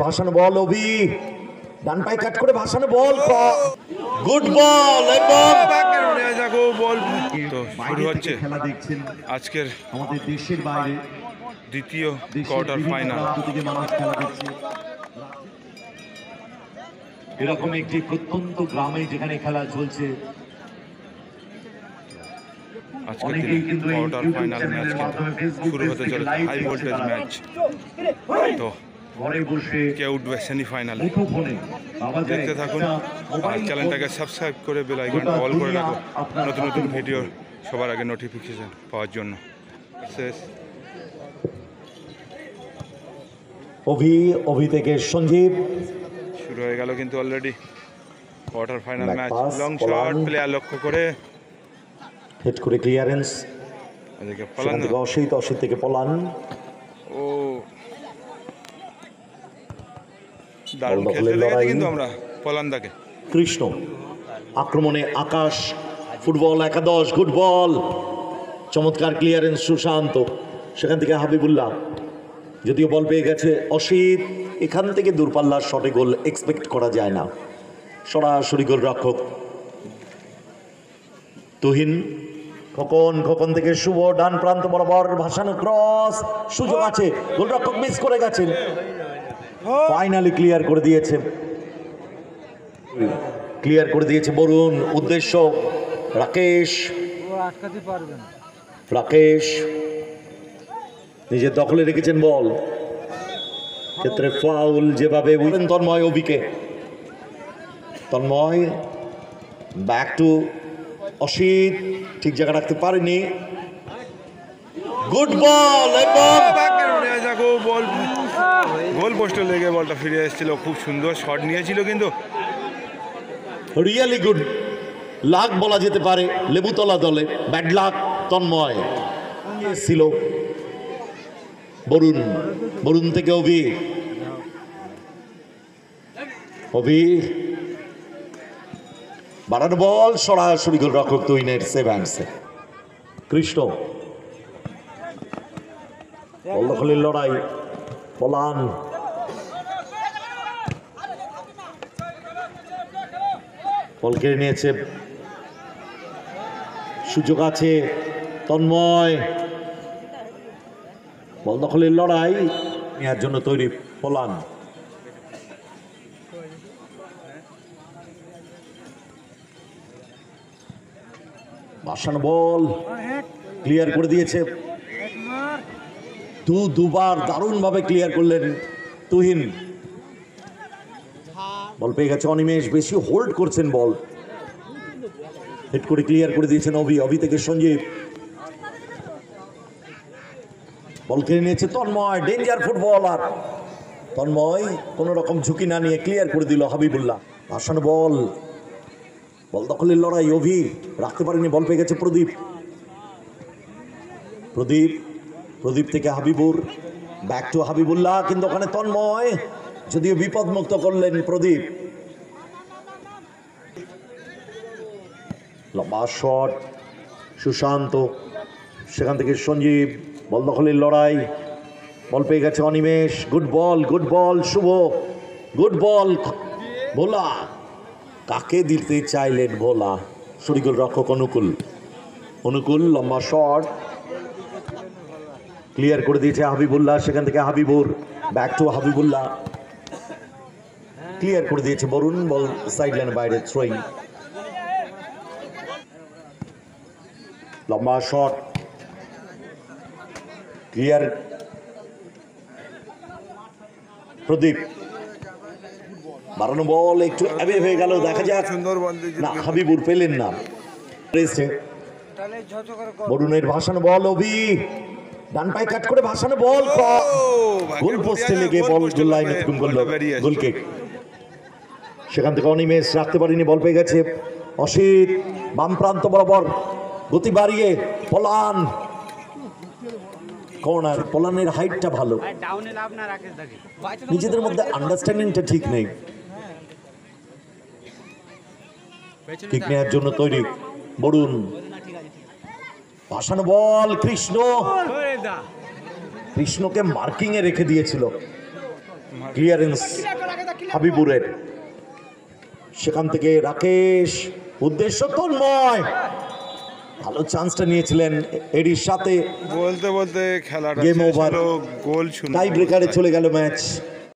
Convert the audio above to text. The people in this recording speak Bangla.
ভাসানো বল অভি ডান পায়ে কাট করে ভাসানো বল গুড বল এবং বল তো শুরু হচ্ছে খেলা দেখছেন আজকের আমাদের দেশের বাইরে দ্বিতীয় কোয়ার্টার ফাইনাল। মানুষ খেলা দেখছে এরকম একটি প্রত্যন্ত গ্রামে যেখানে খেলা চলছে। আজকের কোয়ার্টার ফাইনাল ম্যাচ শুরু হতে চলেছে, হাই ভোল্টেজ ম্যাচ। তো কে উঠবে সেমিফাইনালে দেখতে থাকুন, আর চ্যানেলটাকে সাবস্ক্রাইব করে বেল আইকনটা অল করে রাখো নতুন নতুন ভিডিও সবার আগে নোটিফিকেশন পাওয়ার জন্য। শেষ অভি থেকে সঞ্জীব শুরু হয়ে গেল কিন্তু already quarter final match. Long shot player লক্ষ্য করে হেড করে ক্লিয়ারেন্স, এদিকে পলান অসিত থেকে পলান। ও দারুণ খেলতে লেগেছে কিন্তু আমরা পলান্দাকে। কৃষ্ণ আক্রমণে আকাশ, ফুটবল একাদশ, গুড বল, চমৎকার ক্লিয়ারেন্স সুশান্ত, সেখান থেকে হাবিবুল্লাহ, যদিও বল পেয়ে গেছে অসিত। এখান থেকে দূরপাল্লার শটে গোল এক্সপেক্ট করা যায় না, সরাসরি গোল রক্ষক তুহিন। খোকন থেকে শুভ ডান প্রান্ত বরাবর ভাসানো ক্রস, সুযোগ আছে, গোলরক্ষক মিস করে গেছেন। ফাইনালি ক্লিয়ার করে দিয়েছে বরুণ। উদ্দেশ্য রাকেশ নিজের দখলে রেখেছেন বল, ক্ষেত্রে ফাউল যেভাবে তন্ময় অভিকে, তন্ময় ব্যাক টু অসিত, ঠিক জায়গা রাখতে পারেনি, গুড বল এবং গোল পোস্টে লেগে বলটা ফিরে এসেছিল। খুব সুন্দর শট নিয়েছিল কিন্তু রিয়েলি গুড লাক বলা যেতে পারে লেবুতলা দলে, ব্যাড লাক তন্ময় ছিল। বরুণ থেকে অভি বাড়ানো বল, সরাসরি গোল রক্ষক তুহিনের সেভেন্সে। কৃষ্ণ বল দখলের লড়াই, পলান বল কেড়ে নিয়েছে, সুযোগ আছে, তন্ময় বল দখলের লড়াই নেওয়ার জন্য তৈরি পলান। ভাসানো বল ক্লিয়ার করে দিয়েছে, দুবার দারুণ ভাবে ক্লিয়ার করলেন তুহিন। বল পেয়ে গেছে অনিমেষ, বেশি হোল্ড করছেন বল, হেড করে ক্লিয়ার করে দিয়েছেন অভি থেকে সঞ্জীব, বল কেড়ে নিয়েছে তন্ময়, ডেঞ্জার ফুটবলার তন্ময়, কোন রকম ঝুঁকি না নিয়ে ক্লিয়ার করে দিল হাবিবুল্লাহ। ভাসানো বল দখলের লড়াই, অভি রাখতে পারেনি, বল পেয়ে গেছে প্রদীপ থেকে হাবিবুর, ব্যাক টু হাবিবুল্লাহ, কিন্তু ওখানে তন্ময় যদিও বিপদ মুক্ত করলেন প্রদীপ। লম্বা শট সুশান্ত, সেখান থেকে সঞ্জীব, বল দখলের লড়াই, বল পেয়ে গেছে অনিমেষ, গুড বল শুভ, গুড বল ভোলা, কাকে দিতে চাইলেন ভোলা, সরিগোল রক্ষক অনুকূল, লম্বা শট ক্লিয়ার করে দিয়েছে হাবিবুল্লাহ, সেখান থেকে Habibur, back to Habibullah, clear করে দিয়েছে বরুণ, বল সাইড লাইনের বাইরে, থ্রোয়িং, লম্বা শট ক্লিয়ার, প্রদীপ বাড়ানো বল একটু অ্যাবে হয়ে গেল, দেখা যাক, না হাবিবুর পেলেন না, বরুণের ভাসানো বল, অভি ডান পায়ে কাট করে ভাসানো বল, গোল পোস্টে লেগে বল গোল লাইনে গোল কিক, সেখান থেকে অনিমেষ রাখতে পারেনি, বল পেয়ে গেছে অসিত, বাম প্রান্ত বরাবর গতি বাড়িয়ে পলান, কর্নার, পলানের হাইটটা ভালো, নিজেদের মধ্যে আন্ডারস্ট্যান্ডিংটা ঠিক নেই, কিক নেওয়ার জন্য তৈরি বরুণ, ভাসানো বল, কৃষ্ণকে মার্কিং এ রেখে দিয়েছিল, ক্লিয়ারেন্স হাবিবুরের, সেখান থেকে রাকেশ, উদ্দেশ্য তন্ময়, ভালো চান্সটা নিয়েছিলেন এডির সাথে। বলতে বলতে খেলাটা Game over. গোল শূন্য টাই ব্রেকারে চলে গেল ম্যাচ।